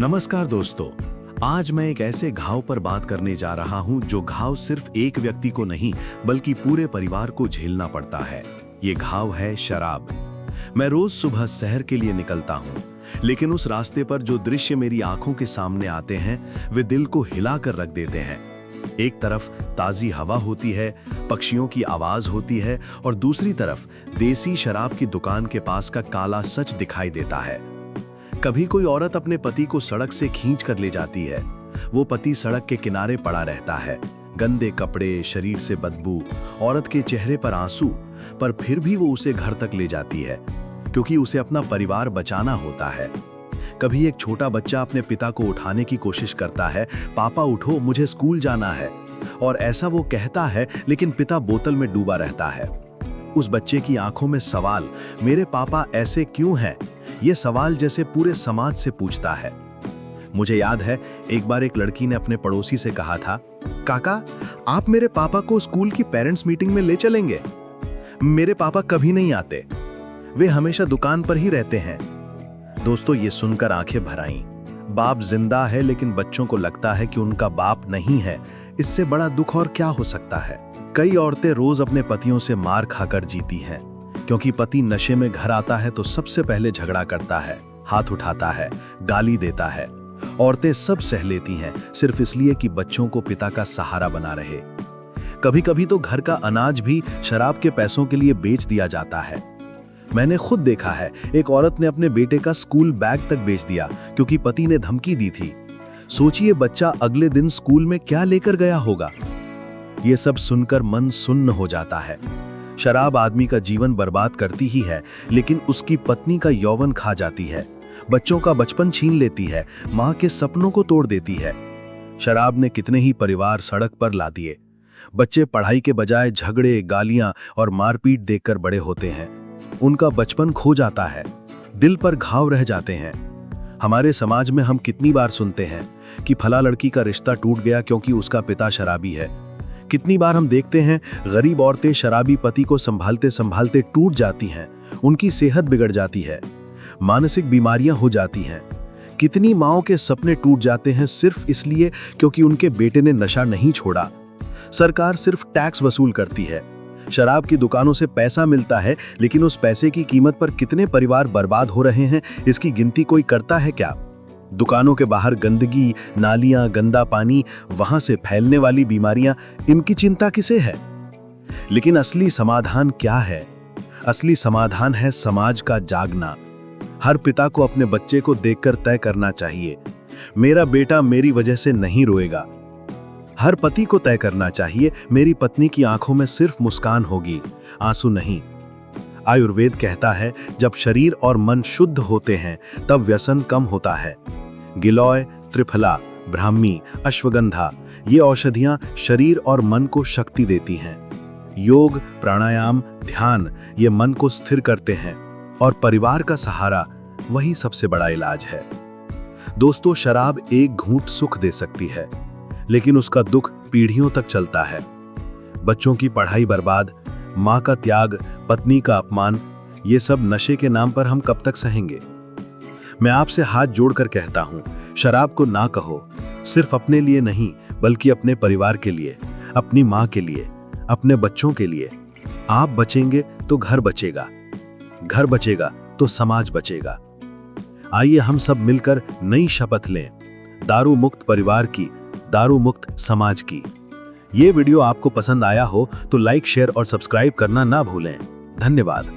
नमस्कार दोस्तों, आज मैं एक ऐसे घाव पर बात करने जा रहा हूं जो घाव सिर्फ एक व्यक्ति को नहीं बल्कि पूरे परिवार को झेलना पड़ता है। ये घाव है शराब। मैं रोज सुबह शहर के लिए निकलता हूं, लेकिन उस रास्ते पर जो दृश्य मेरी आंखों के सामने आते हैं वे दिल को हिला कर रख देते हैं। एक तरफ ताजी हवा होती है, पक्षियों की आवाज होती है और दूसरी तरफ देसी शराब की दुकान के पास का काला सच दिखाई देता है। कभी कोई औरत अपने पति को सड़क से खींच कर ले जाती है। वो पति सड़क के किनारे पड़ा रहता है, गंदे कपड़े, शरीर से बदबू, औरत के चेहरे पर आंसू, पर फिर भी वो उसे घर तक ले जाती है क्योंकि उसे अपना परिवार बचाना होता है। कभी एक छोटा बच्चा अपने पिता को उठाने की कोशिश करता है, पापा उठो, मुझे स्कूल जाना है, और ऐसा वो कहता है, लेकिन पिता बोतल में डूबा रहता है। उस बच्चे की आंखों में सवाल, मेरे पापा ऐसे क्यों हैं? ये सवाल जैसे पूरे समाज से पूछता है। मुझे याद है, एक बार एक लड़की ने अपने पड़ोसी से कहा था, काका, आप मेरे पापा को स्कूल की पेरेंट्स मीटिंग में ले चलेंगे? मेरे पापा कभी नहीं आते, वे हमेशा दुकान पर ही रहते हैं। दोस्तों, ये सुनकर आंखें भर आईं। बाप जिंदा है, लेकिन बच्चों को लगता है कि उनका बाप नहीं है। इससे बड़ा दुख और क्या हो सकता है? कई औरतें रोज अपने पतियों से मार खाकर जीती हैं, क्योंकि पति नशे में घर आता है तो सबसे पहले झगड़ा करता है, हाथ उठाता है, गाली देता है। औरतें सब सह लेती हैं सिर्फ इसलिए कि बच्चों को पिता का सहारा बना रहे। कभी कभी तो घर का अनाज भी शराब के पैसों के लिए बेच दिया जाता है। मैंने खुद देखा है, एक औरत ने अपने बेटे का स्कूल बैग तक बेच दिया क्योंकि पति ने धमकी दी थी। सोचिए, बच्चा अगले दिन स्कूल में क्या लेकर गया होगा। ये सब सुनकर मन सुन्न हो जाता है। शराब आदमी का जीवन बर्बाद करती ही है, लेकिन उसकी पत्नी का यौवन खा जाती है, बच्चों का बचपन छीन लेती है, मां के सपनों को तोड़ देती है। शराब ने कितने ही परिवार सड़क पर ला दिए। बच्चे पढ़ाई के बजाय झगड़े, गालियां और मारपीट देखकर बड़े होते हैं। उनका बचपन खो जाता है, दिल पर घाव रह जाते हैं। हमारे समाज में हम कितनी बार सुनते हैं कि फला लड़की का रिश्ता टूट गया क्योंकि उसका पिता शराबी है। कितनी बार हम देखते हैं गरीब औरतें शराबी पति को संभालते संभालते टूट जाती हैं, उनकी सेहत बिगड़ जाती है, मानसिक बीमारियां हो जाती हैं। कितनी माओं के सपने टूट जाते हैं सिर्फ इसलिए क्योंकि उनके बेटे ने नशा नहीं छोड़ा। सरकार सिर्फ टैक्स वसूल करती है, शराब की दुकानों से पैसा मिलता है, लेकिन उस पैसे की कीमत पर कितने परिवार बर्बाद हो रहे हैं इसकी गिनती कोई करता है क्या? दुकानों के बाहर गंदगी, नालियां, गंदा पानी, वहां से फैलने वाली बीमारियां, इनकी चिंता किसे है? लेकिन असली समाधान क्या है? असली समाधान है समाज का जागना। हर पिता को अपने बच्चे को देखकर तय करना चाहिए, मेरा बेटा मेरी वजह से नहीं रोएगा। हर पति को तय करना चाहिए, मेरी पत्नी की आंखों में सिर्फ मुस्कान होगी, आंसू नहीं। आयुर्वेद कहता है, जब शरीर और मन शुद्ध होते हैं तब व्यसन कम होता है। गिलोय, त्रिफला, ब्राह्मी, अश्वगंधा, ये औषधियां शरीर और मन को शक्ति देती हैं। योग, प्राणायाम, ध्यान ये मन को स्थिर करते हैं, और परिवार का सहारा वही सबसे बड़ा इलाज है। दोस्तों, शराब एक घूंट सुख दे सकती है, लेकिन उसका दुख पीढ़ियों तक चलता है। बच्चों की पढ़ाई बर्बाद, मां का त्याग, पत्नी का अपमान, ये सब नशे के नाम पर हम कब तक सहेंगे? मैं आपसे हाथ जोड़कर कहता हूं, शराब को ना कहो, सिर्फ अपने लिए नहीं बल्कि अपने परिवार के लिए, अपनी मां के लिए, अपने बच्चों के लिए। आप बचेंगे तो घर बचेगा, घर बचेगा तो समाज बचेगा। आइए हम सब मिलकर नई शपथ लें, दारू मुक्त परिवार की, दारू मुक्त समाज की। ये वीडियो आपको पसंद आया हो तो लाइक, शेयर और सब्सक्राइब करना ना भूलें। धन्यवाद।